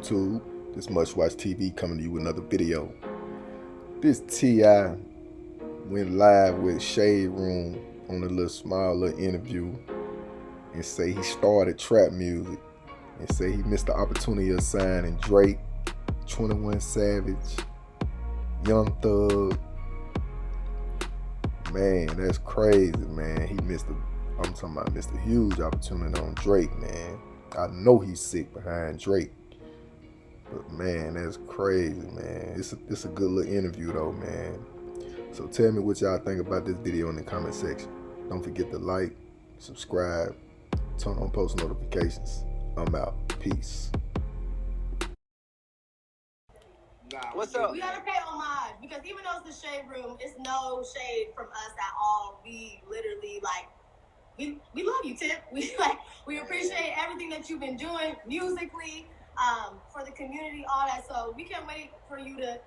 YouTube? This Mustwatchtv coming to you with another video. This T.I. went live with Shaderoom on a little small little interview and say he started trap music and say he missed the opportunity of signing Drake, 21 Savage, Young Thug. Man, that's crazy, man. I'm talking about missed a huge opportunity on Drake, man. I know he's sick behind Drake. But man, that's crazy, man. It's a good little interview though, man. So tell me what y'all think about this video in the comment section. Don't forget to like, subscribe, turn on post notifications. I'm out. Peace. What's up? We gotta pay homage because even though it's the shade room, it's no shade from us at all. We literally we love you, Tip. We appreciate everything that you've been doing musically, for the community, all that. So we can't wait for you to,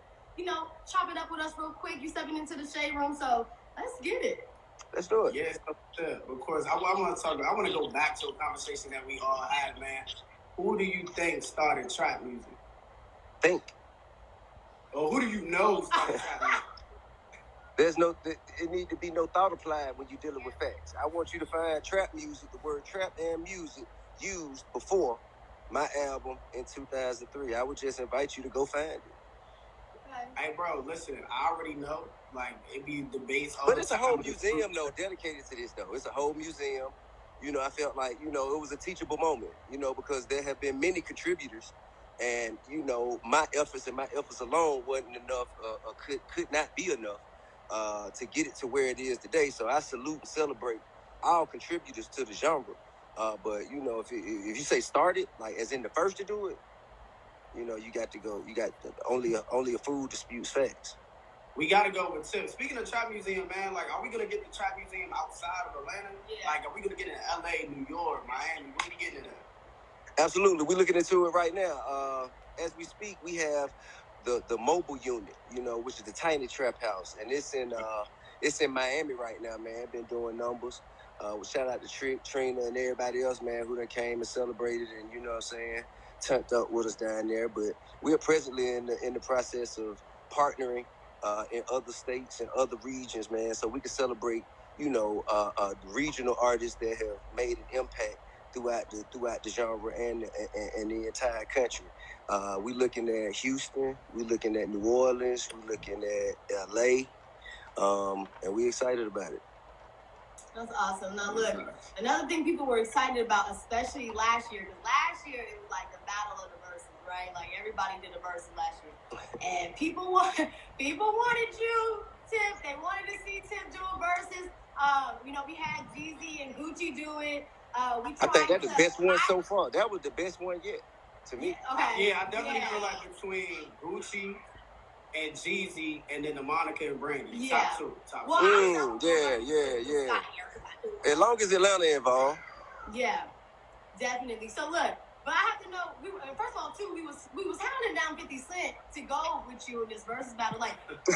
chop it up with us real quick. You stepping into the shade room, so let's get it. Let's do it. Yes, of course. I want to go back to a conversation that we all had, man. Who do you think started trap music? Think. Or who do you know started trap music? It need to be no thought applied when you're dealing with facts. I want you to find trap music, the word trap and music used before my album in 2003. I would just invite you to go find it. Hey, bro, listen, I already know, it be debates all But it's a whole museum, though, dedicated to this, though. It's a whole museum. I felt like, it was a teachable moment, because there have been many contributors. And, my efforts alone wasn't enough, could not be enough to get it to where it is today. So I salute and celebrate all contributors to the genre. But, if you say started, as in the first to do it, you got to go. You got only a fool disputes facts. We got to go with Tip. Speaking of trap museum, man, are we going to get the trap museum outside of Atlanta? Yeah. Are we going to get it in L.A., New York, Miami? Where are we getting it at? Absolutely. We're looking into it right now. As we speak, we have the mobile unit, which is the tiny trap house. And it's in Miami right now, man. Been doing numbers. Shout out to Trick, Trina, and everybody else, man, who done came and celebrated and, turned up with us down there. But we are presently in the process of partnering in other states and other regions, man, so we can celebrate, regional artists that have made an impact throughout the genre and the entire country. We looking at Houston, we looking at New Orleans, we looking at LA, and we excited about it. That's awesome. Now look, another thing people were excited about, especially last year, because last year it was like the battle of the verses, right? Everybody did a verse last year, and people wanted you, Tip. They wanted to see Tip do a verses. We had Jeezy and Gucci do it. I think that's the best one so far. That was the best one yet, to me. Okay. Yeah, I definitely feel like between Gucci and Jeezy and then the Monica and Brandy. Yeah. Top two. Well, yeah. As long as Atlanta involved. Yeah, definitely. So look, but I have to know. First of all, too, we was hounding down 50 Cent to go with you in this versus battle. I was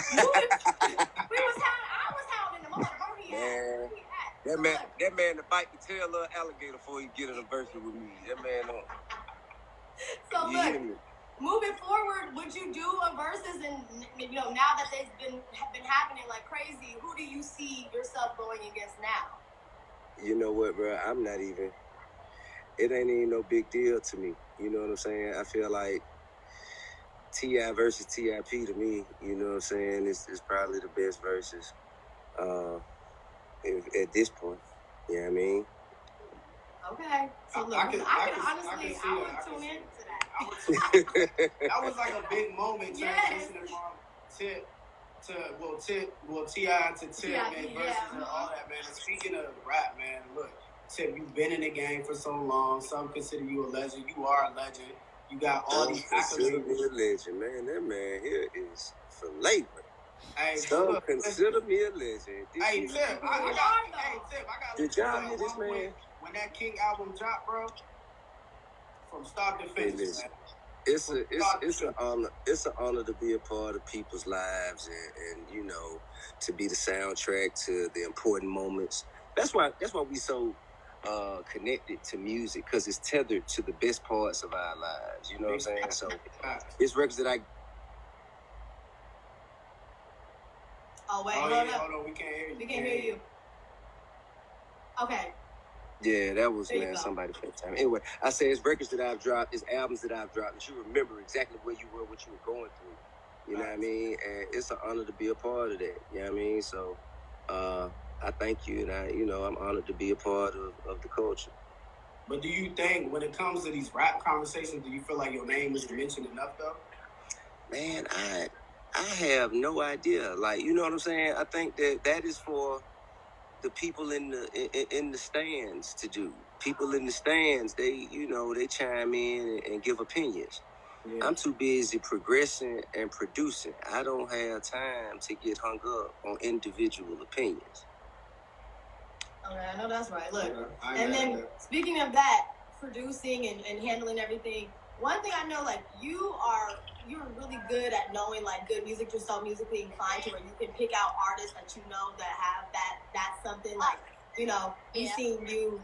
hounding him. I'm like, where he at? That man to bite the tail of an alligator before he get in a verse with me. That man don't. So look, moving forward, would you do a versus? And now that they've been happening like crazy, who do you see yourself going against now? You know what, bro? It ain't even no big deal to me. You know what I'm saying? I feel like T.I. versus T.I.P. to me, you know what I'm saying, is probably the best versus at this point. You know what I mean? Okay. So look, I would tune in to that. That was like a big moment transitioning from Tip to T.I. to Tip, man, versus and all that, man. And speaking of rap, man, look, Tip, you've been in the game for so long. Some consider you a legend. You are a legend. You got all these accolades. Consider me a legend, man. That man here is flavor. Hey, some consider me a legend. Hey, Tip, I got. Did y'all hear this, man? When that King album dropped, bro, from start to finish, man. It's an honor to be a part of people's lives and to be the soundtrack to the important moments. That's why we so connected to music because it's tethered to the best parts of our lives. You know what I'm saying? So it's records that I. Oh wait, hold on. We can't hear you. We can't hear you. Okay. Yeah, that was, man, somebody for the time. Anyway, I say it's records that I've dropped, it's albums that I've dropped that you remember exactly where you were, what you were going through. You know what I mean? And it's an honor to be a part of that. You know what I mean? So I thank you, and I'm honored to be a part of the culture. But do you think when it comes to these rap conversations, do you feel like your name isn't mentioned enough though? Man, I have no idea. Like, you know what I'm saying? I think that is for the people in the stands to do. People in the stands, they chime in and give opinions. Yeah. I'm too busy progressing and producing. I don't have time to get hung up on individual opinions. Okay, I know that's right. Look, and then speaking of that, producing and handling everything, one thing I know, like, you're really good at knowing, like, good music. You're so musically inclined to where you can pick out artists that you know that have that's something, like, we've seen you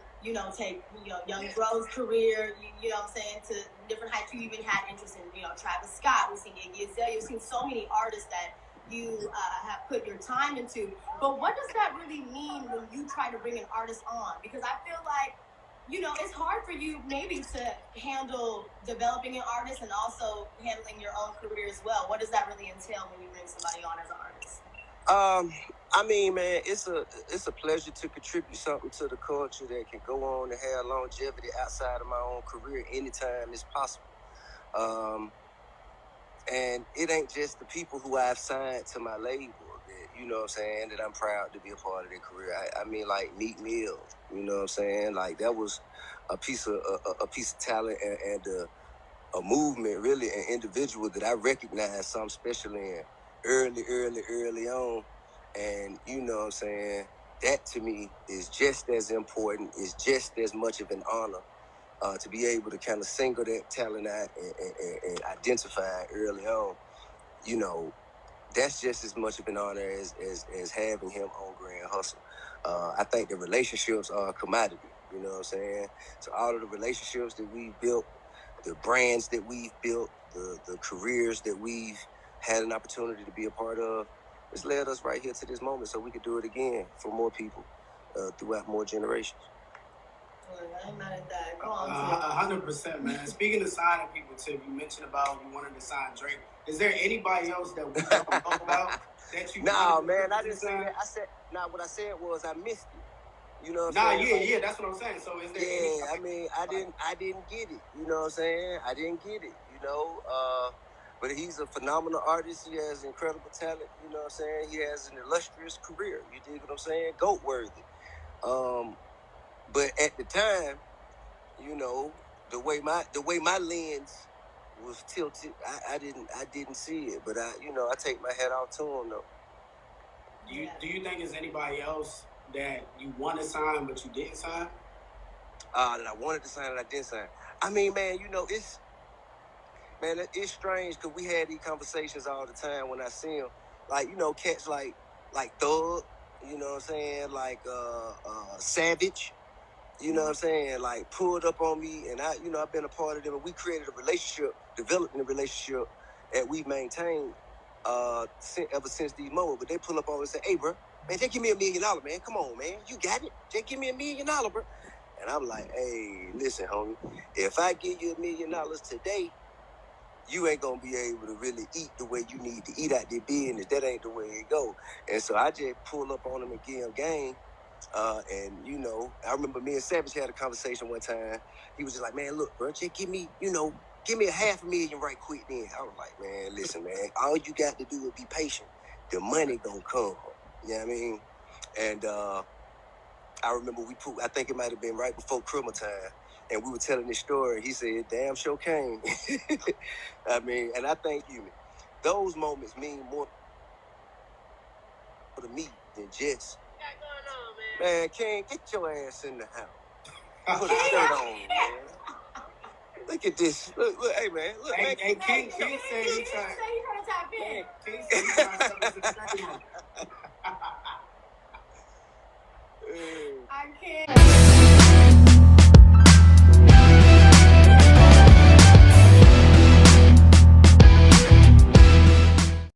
take, Young Bro's career, you know what I'm saying, to different heights. You even had interest in, Travis Scott. We've seen Iggy Azalea. You've seen so many artists that you have put your time into. But what does that really mean when you try to bring an artist on? Because I feel like, it's hard for you maybe to handle developing an artist and also handling your own career as well. What does that really entail when you bring somebody on as an artist? I mean, man, it's a pleasure to contribute something to the culture that can go on and have longevity outside of my own career anytime it's possible. And it ain't just the people who I've signed to my label that, you know what I'm saying, that I'm proud to be a part of their career. I mean, like Meek Mill, you know what I'm saying? Like, that was a piece of talent and a movement, really, an individual that I recognized something special in early on. And, you know what I'm saying, that to me is just as important, is just as much of an honor. To be able to kind of single that talent out and identify it early on, that's just as much of an honor as having him on Grand Hustle. I think the relationships are a commodity, you know what I'm saying? So all of the relationships that we've built, the brands that we've built, the careers that we've had an opportunity to be a part of, it's led us right here to this moment so we could do it again for more people throughout more generations. I ain't mad at that. Go on, 100%, man. Speaking of signing people, Tip, you mentioned about you wanted to sign Drake. Is there anybody else that we don't know about that you? Nah, man, I didn't say that. What I said was I missed it. You know what I'm saying? Yeah, that's what I'm saying. So is there? Yeah, I mean, I didn't get it. You know what I'm saying? I didn't get it. But he's a phenomenal artist. He has incredible talent. You know what I'm saying? He has an illustrious career. You dig what I'm saying? GOAT worthy. But at the time, the way my lens was tilted, I didn't see it. But I take my hat off to him though. Do you think there's anybody else that you want to sign but you didn't sign? That I wanted to sign and I didn't sign. I mean, man, it's strange because we had these conversations all the time when I see him. Like, cats like Thug, you know what I'm saying? Like Savage, you know what I'm saying? Like, pulled up on me, and I've been a part of them, and we created a relationship, developing a relationship that we've maintained ever since these moments. But they pull up on me and say, "Hey, bro, man, just give me $1 million, man. Come on, man. You got it. Just give me $1 million, bro." And I'm like, "Hey, listen, homie. If I give you $1 million today, you ain't gonna be able to really eat the way you need to eat out their business. That ain't the way it go." And so I just pull up on him and give him game. I remember me and Savage had a conversation one time. He was just like, "Man, look, bro, just give me a $500,000 right quick then." I was like, "Man, listen, man, all you got to do is be patient. The money gonna come." You know what I mean? And I remember I think it might have been right before criminal time, and we were telling this story. He said, "Damn sure came." I mean, and I think those moments mean more to me than just, "Man, King, get your ass in the house. Put a shirt on, man. Look at this. Look, hey, man. Look, hey, man. Hey, King said he trying to tap in. King said he trying to step into the